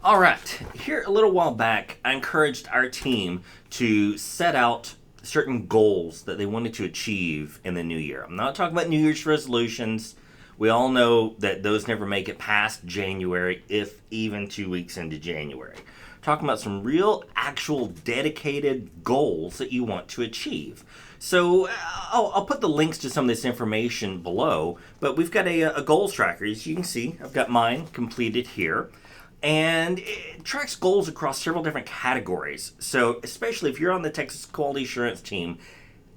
All right, here a little while back, I encouraged our team to set out certain goals that they wanted to achieve in the new year. I'm not talking about New Year's resolutions. We all know that those never make it past January, if even 2 weeks into January. Talking about some real, actual, dedicated goals that you want to achieve. So I'll put the links to some of this information below, but we've got a goals tracker. As you can see, I've got mine completed here. And it tracks goals across several different categories. So especially if you're on the Texas Quality Assurance team,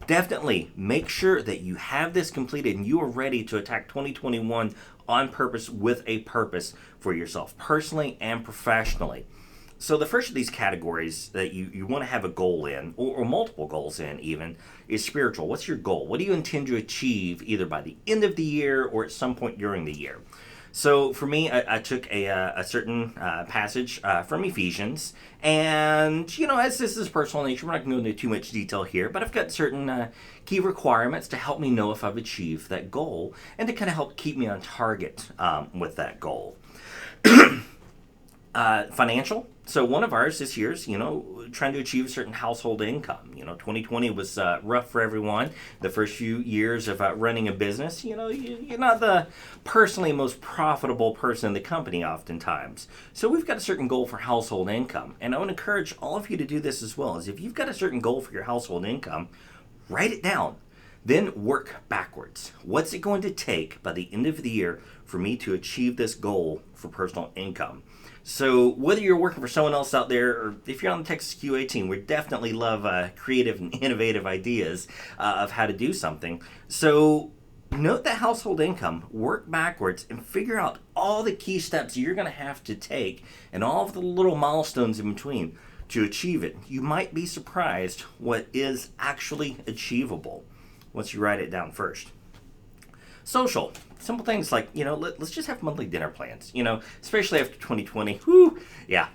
definitely make sure that you have this completed and you are ready to attack 2021 on purpose with a purpose for yourself, personally and professionally. So the first of these categories that you want to have a goal in, or multiple goals in even, is spiritual. What's your goal? What do you intend to achieve either by the end of the year or at some point during the year? So for me, I took a certain passage from Ephesians, and as this is personal nature, we're not going to go into too much detail here, but I've got certain key requirements to help me know if I've achieved that goal, and to kind of help keep me on target with that goal. Financial. So one of ours this year's, trying to achieve a certain household income. 2020 was rough for everyone. The first few years of running a business, you're not the personally most profitable person in the company oftentimes. So we've got a certain goal for household income. And I would encourage all of you to do this as well. Is if you've got a certain goal for your household income, write it down. Then work backwards. What's it going to take by the end of the year for me to achieve this goal for personal income? So whether you're working for someone else out there, or if you're on the Texas QA team, we definitely love creative and innovative ideas of how to do something. So note that household income, work backwards, and figure out all the key steps you're going to have to take and all of the little milestones in between to achieve it. You might be surprised what is actually achievable once you write it down first. Social. Simple things like, let's just have monthly dinner plans, especially after 2020.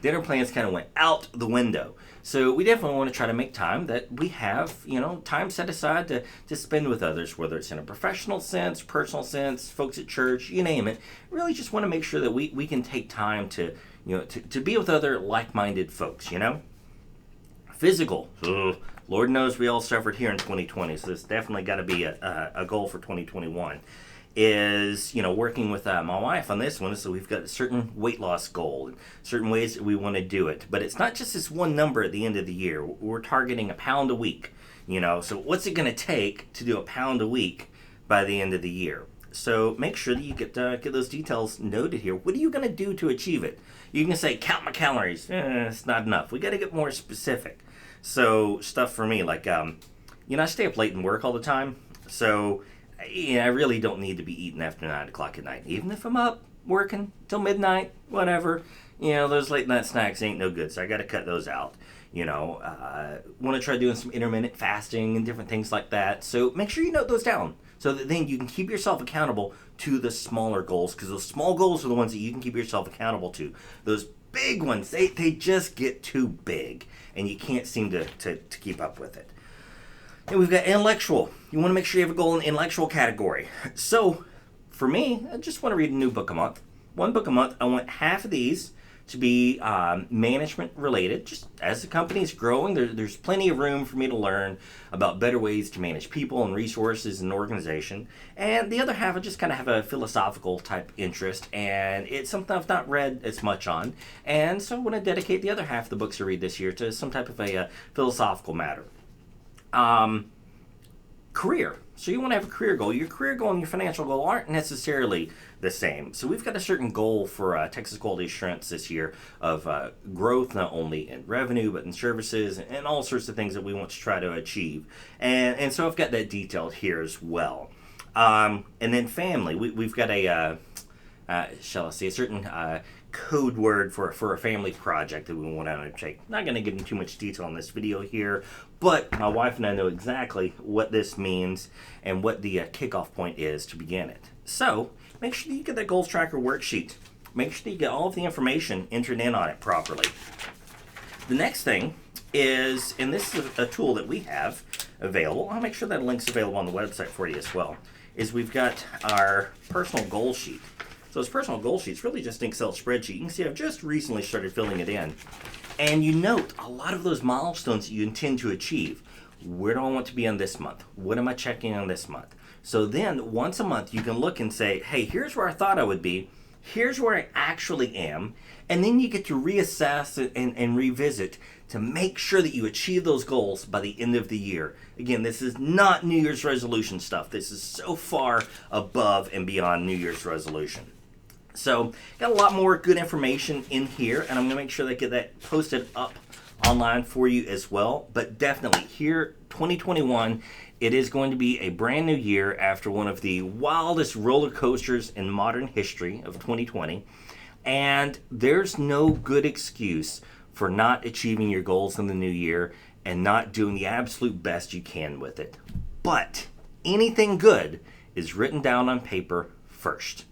Dinner plans kind of went out the window. So we definitely want to try to make time that we have, time set aside to spend with others, whether it's in a professional sense, personal sense, folks at church, you name it. Really just want to make sure that we can take time to be with other like-minded folks, Physical. Lord knows we all suffered here in 2020, so this definitely got to be a goal for 2021. Is working with my wife on this one. So we've got a certain weight loss goal and certain ways that we want to do it. But it's not just this one number at the end of the year. We're targeting 1 pound a week. So what's it going to take to do 1 pound a week by the end of the year? So make sure that you get those details noted here. What are you going to do to achieve it? You can say count my calories. It's not enough. We got to get more specific. So stuff for me like I stay up late and work all the time. So I really don't need to be eating after 9 o'clock at night. Even if I'm up working till midnight, whatever, those late night snacks ain't no good. So I got to cut those out. Want to try doing some intermittent fasting and different things like that. So make sure you note those down so that then you can keep yourself accountable to the smaller goals, because those small goals are the ones that you can keep yourself accountable to. Those big ones, they just get too big and you can't seem to keep up with it. And we've got intellectual. You want to make sure you have a goal in the intellectual category. So for me, I just want to read a new book a month. 1 book a month. I want half of these to be management related. Just as the company is growing, there's plenty of room for me to learn about better ways to manage people and resources and organization. And the other half, I just kind of have a philosophical type interest, and it's something I've not read as much on. And so I want to dedicate the other half of the books I read this year to some type of a philosophical matter. Career. So you want to have a career goal. Your career goal and your financial goal aren't necessarily the same. So we've got a certain goal for Texas Quality Assurance this year of growth, not only in revenue, but in services and all sorts of things that we want to try to achieve. And so I've got that detailed here as well. And then family. We've got a, shall I say, a certain code word for a family project that we want to undertake. Not going to get into too much detail in this video here, but my wife and I know exactly what this means and what the kickoff point is to begin it. So make sure that you get that goals tracker worksheet. Make sure that you get all of the information entered in on it properly. The next thing is, and this is a tool that we have available, I'll make sure that link's available on the website for you as well, is we've got our personal goal sheet. So this personal goal sheet is really just an Excel spreadsheet. You can see I've just recently started filling it in. And you note a lot of those milestones that you intend to achieve. Where do I want to be on this month? What am I checking on this month? So then once a month you can look and say, hey, here's where I thought I would be. Here's where I actually am. And then you get to reassess and revisit to make sure that you achieve those goals by the end of the year. Again, this is not New Year's resolution stuff. This is so far above and beyond New Year's resolution. So got a lot more good information in here, and I'm going to make sure that I get that posted up online for you as well. But definitely here, 2021, it is going to be a brand new year after one of the wildest roller coasters in modern history of 2020. And there's no good excuse for not achieving your goals in the new year and not doing the absolute best you can with it. But anything good is written down on paper first.